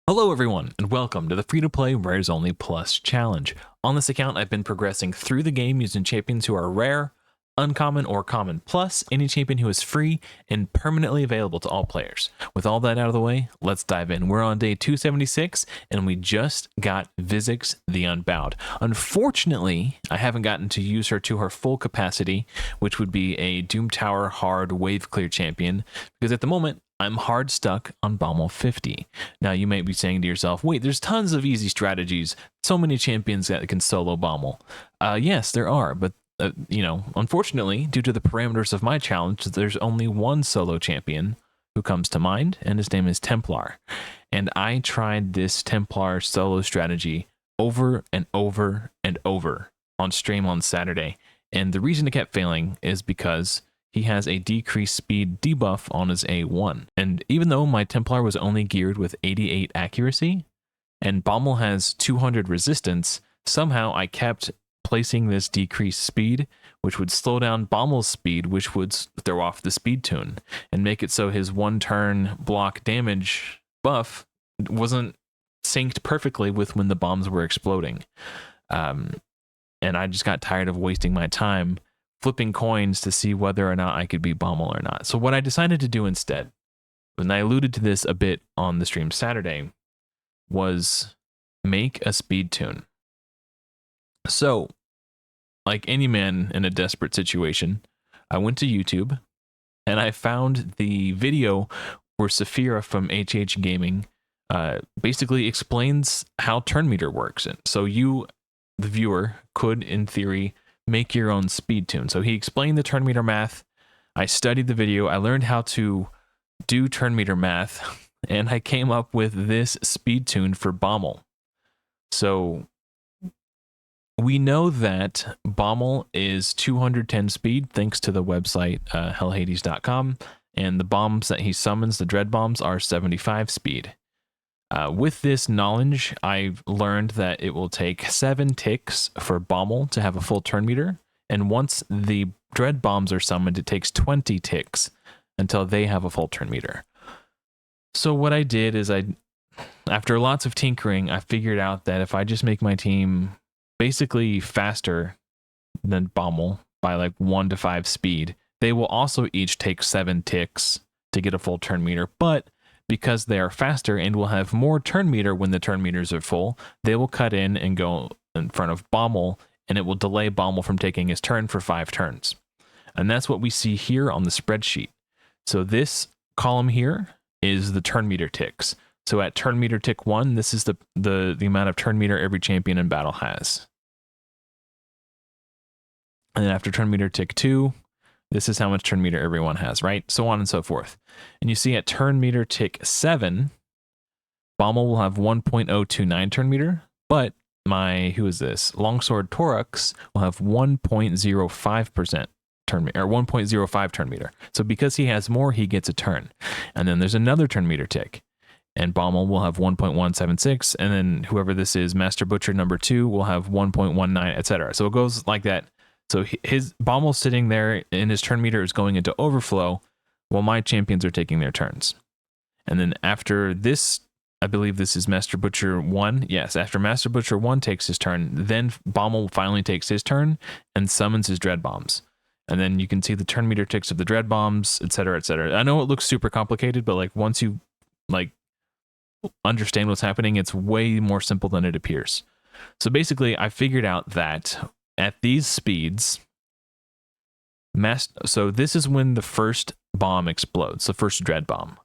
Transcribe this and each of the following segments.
Hello everyone, and welcome to the free-to-play Rares Only Plus challenge. On this account, I've been progressing through the game using champions who are rare, uncommon, or common, plus any champion who is free and permanently available to all players. With all that out of the way, let's dive in. We're on day 276, and we just got Vizix the Unbowed. Unfortunately, I haven't gotten to use her to her full capacity, which would be a Doom Tower hard wave clear champion, because at the moment, I'm hard stuck on Baumel 50. Now, you might be saying to yourself, wait, there's tons of easy strategies. So many champions that can solo Baumel. Yes, there are, but unfortunately, due to the parameters of my challenge, there's only one solo champion who comes to mind, and his name is Templar. And I tried this Templar solo strategy over and over and over on stream on Saturday. And the reason it kept failing is because he has a decreased speed debuff on his A1. And even though my Templar was only geared with 88 accuracy, and Baumel has 200 resistance, somehow I kept placing this decreased speed, which would slow down Baumel's speed, which would throw off the speed tune, and make it so his one-turn block damage buff wasn't synced perfectly with when the bombs were exploding. And I just got tired of wasting my time flipping coins to see whether or not I could beat Baumel or not. So what I decided to do instead, and I alluded to this a bit on the stream Saturday, was make a speed tune. So, like any man in a desperate situation, I went to YouTube and I found the video where Saphira from HH Gaming basically explains how turn meter works. And so you, the viewer, could, in theory, make your own speed tune. So he explained the turn meter math. I studied the video. I learned how to do turn meter math, and I came up with this speed tune for Baumel. So we know that Baumel is 210 speed thanks to the website hellhades.com, and the bombs that he summons, the dread bombs, are 75 speed. With this knowledge, I've learned that it will take 7 ticks for Baumel to have a full turn meter, and once the dread bombs are summoned, it takes 20 ticks until they have a full turn meter. So what I did is after lots of tinkering, I figured out that if I just make my team basically faster than Baumel by like 1 to 5 speed, they will also each take 7 ticks to get a full turn meter, but because they are faster and will have more turn meter when the turn meters are full, they will cut in and go in front of Baumel, and it will delay Baumel from taking his turn for 5 turns. And that's what we see here on the spreadsheet. So this column here is the turn meter ticks. So at turn meter tick 1, this is the amount of turn meter every champion in battle has. And then after turn meter tick 2, this is how much turn meter everyone has, right? So on and so forth. And you see at turn meter tick 7, Baumel will have 1.029 turn meter, but Longsword Torux will have 1.05% turn meter, or 1.05 turn meter. So because he has more, he gets a turn. And then there's another turn meter tick, and Baumel will have 1.176, and then whoever this is, Master Butcher number 2, will have 1.19, etc. So it goes like that. So his Baumel sitting there and his turn meter is going into overflow while my champions are taking their turns. And then after this, I believe this is Master Butcher 1. Yes, after Master Butcher 1 takes his turn, then Baumel finally takes his turn and summons his dread bombs. And then you can see the turn meter ticks of the dread bombs, etc., etc. I know it looks super complicated, but like once you understand what's happening, it's way more simple than it appears. So basically, I figured out that at these speeds, so this is when the first bomb explodes, the first dread bomb.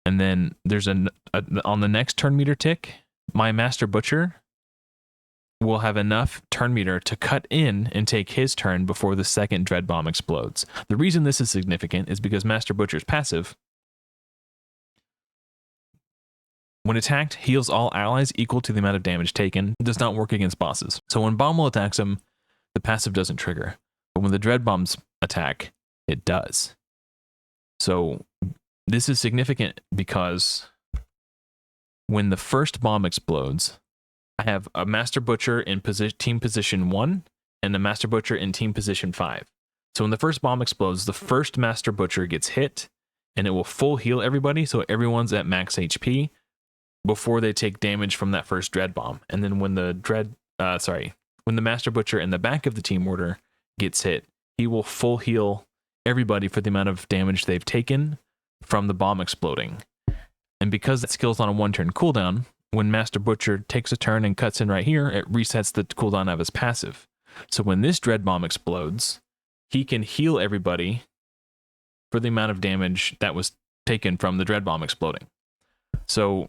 And then there's on the next turn meter tick, my Master Butcher will have enough turn meter to cut in and take his turn before the second dread bomb explodes. The reason this is significant is because Master Butcher's passive, when attacked, heals all allies equal to the amount of damage taken. It does not work against bosses. So when Baumel attacks him, the passive doesn't trigger. But when the dread bombs attack, it does. So this is significant because when the first bomb explodes, I have a Master Butcher in team position 1 and a Master Butcher in team position 5. So when the first bomb explodes, the first Master Butcher gets hit, and it will full heal everybody, so everyone's at max HP. before they take damage from that first dread bomb. And then when the when the Master Butcher in the back of the team order gets hit, he will full heal everybody for the amount of damage they've taken from the bomb exploding. And because that skill's on a 1-turn cooldown, when Master Butcher takes a turn and cuts in right here, it resets the cooldown of his passive. So when this dread bomb explodes, he can heal everybody for the amount of damage that was taken from the dread bomb exploding. So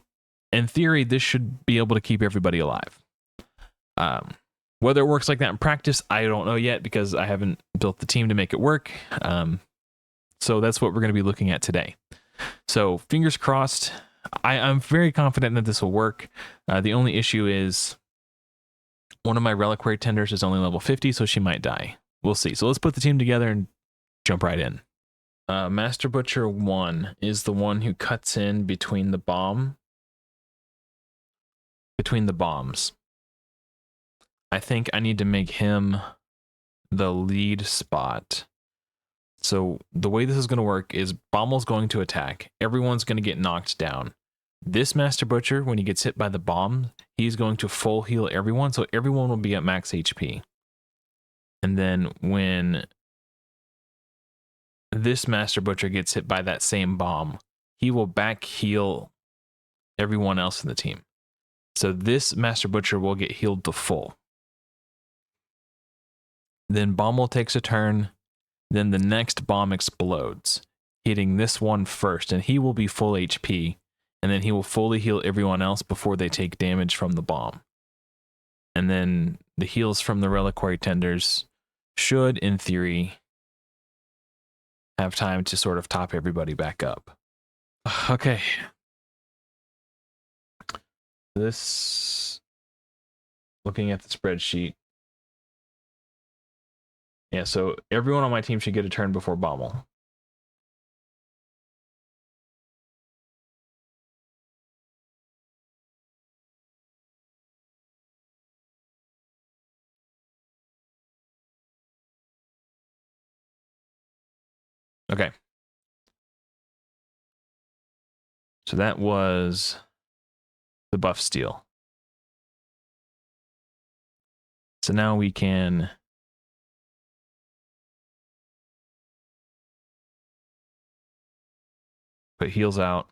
in theory, this should be able to keep everybody alive. Whether it works like that in practice, I don't know yet because I haven't built the team to make it work. So that's what we're going to be looking at today. So fingers crossed. I'm very confident that this will work. The only issue is one of my reliquary tenders is only level 50, so she might die. We'll see. So let's put the team together and jump right in. Master Butcher 1 is the one who cuts in between the bombs. I think I need to make him the lead spot. So the way this is going to work is Bommel's going to attack. Everyone's going to get knocked down. This Master Butcher, when he gets hit by the bomb, he's going to full heal everyone. So everyone will be at max HP. And then when this Master Butcher gets hit by that same bomb, he will back heal everyone else in the team. So this Master Butcher will get healed to full. Then Bommel takes a turn. Then the next bomb explodes, hitting this one first, and he will be full HP, and then he will fully heal everyone else before they take damage from the bomb. And then the heals from the reliquary tenders should, in theory, have time to sort of top everybody back up. Okay. Looking at the spreadsheet. Yeah, so everyone on my team should get a turn before Bommel. Okay. So that was the buff steal. So now we can put heals out.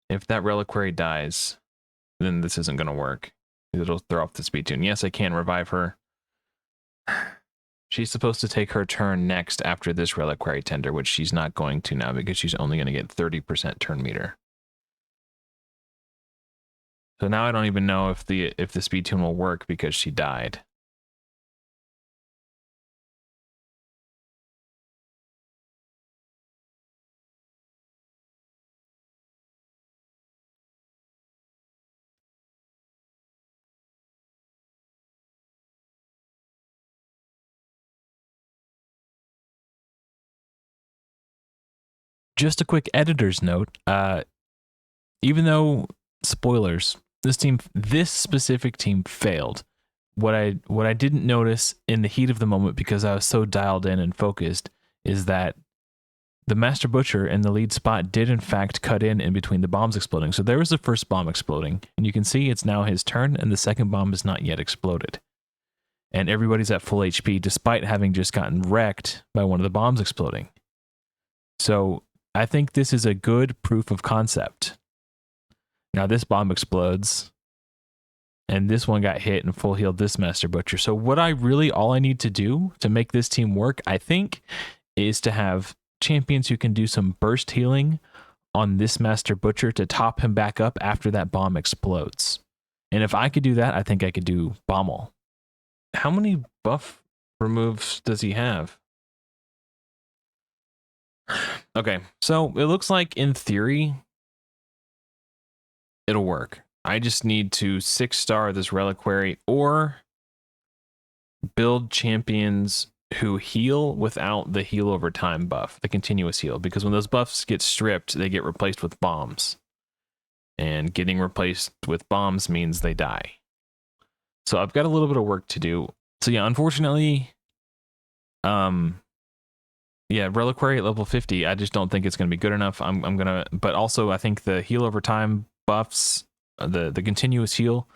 If that reliquary dies, then this isn't going to work. It'll throw off the speed tune. Yes, I can revive her. She's supposed to take her turn next after this reliquary tender, which she's not going to now because she's only going to get 30% turn meter. So now I don't even know if the speed tune will work because she died. Just a quick editor's note. Even though, spoilers, this specific team failed. What I didn't notice in the heat of the moment because I was so dialed in and focused is that the Master Butcher in the lead spot did in fact cut in between the bombs exploding. So there was the first bomb exploding, and you can see it's now his turn, and the second bomb is not yet exploded. And everybody's at full HP despite having just gotten wrecked by one of the bombs exploding. So I think this is a good proof of concept. Now this bomb explodes, and this one got hit and full healed this Master Butcher. So all I need to do to make this team work, I think, is to have champions who can do some burst healing on this Master Butcher to top him back up after that bomb explodes. And if I could do that, I think I could do Bommel. How many buff removes does he have? Okay, so it looks like in theory it'll work. I just need to 6-star this reliquary or build champions who heal without the heal over time buff, the continuous heal, because when those buffs get stripped, they get replaced with bombs. And getting replaced with bombs means they die. So I've got a little bit of work to do. So yeah, unfortunately, yeah, Reliquary at level 50, I just don't think it's going to be good enough. I'm gonna, but also I think the heal over time buffs, the continuous heal,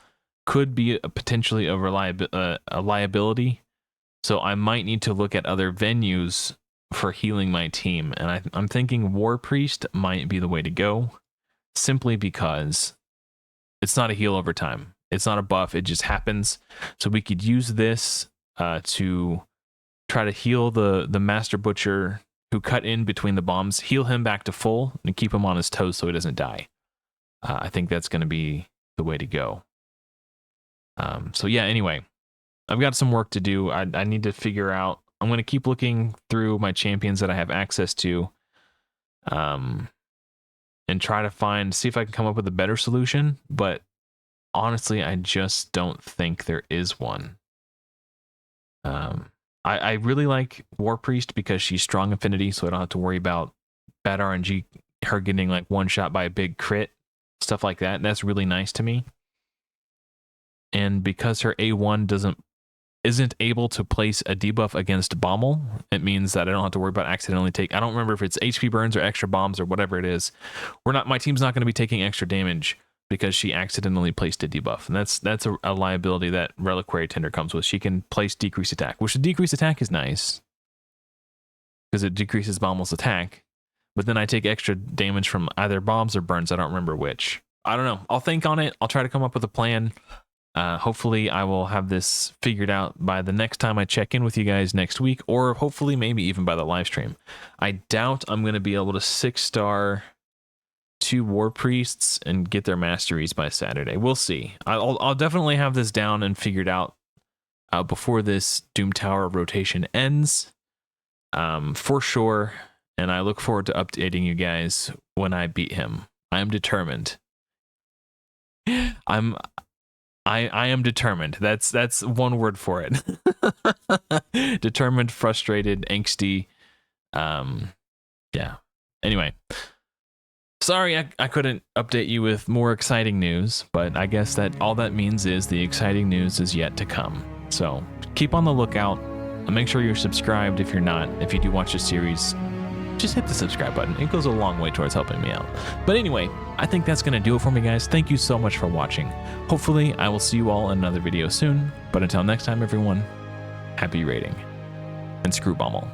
could be potentially a liability. So I might need to look at other venues for healing my team, and I'm thinking War Priest might be the way to go, simply because it's not a heal over time. It's not a buff. It just happens. So we could use this to try to heal the Master Butcher who cut in between the bombs, heal him back to full, and keep him on his toes so he doesn't die. I think that's going to be the way to go. So yeah, anyway, I've got some work to do. I need to figure out, I'm going to keep looking through my champions that I have access to, and try to see if I can come up with a better solution. But honestly, I just don't think there is one. I really like War Priest because she's strong affinity, so I don't have to worry about bad RNG, her getting like one shot by a big crit, stuff like that. That's really nice to me. And because her A1 isn't able to place a debuff against Bommel, it means that I don't have to worry about accidentally I don't remember if it's HP burns or extra bombs or whatever it is. My team's not going to be taking extra damage because she accidentally placed a debuff. And that's a liability that Reliquary Tender comes with. She can place decreased attack, which the decreased attack is nice because it decreases Bommel's attack. But then I take extra damage from either bombs or burns. I don't remember which. I don't know. I'll think on it. I'll try to come up with a plan. Hopefully I will have this figured out by the next time I check in with you guys next week, or hopefully maybe even by the live stream. I doubt I'm going to be able to 6-star 2 War Priests and get their masteries by Saturday. We'll see. I'll definitely have this down and figured out before this Doom Tower rotation ends, for sure. And I look forward to updating you guys when I beat him. I am determined. I am determined. That's one word for it. Determined, frustrated, angsty. Yeah. Anyway. Sorry I couldn't update you with more exciting news, but I guess that all that means is the exciting news is yet to come. So keep on the lookout. And make sure you're subscribed if you're not. If you do watch the series, just hit the subscribe button. It goes a long way towards helping me out. But anyway, I think that's going to do it for me, guys. Thank you so much for watching. Hopefully, I will see you all in another video soon. But until next time, everyone, happy raiding. And screw Bommel.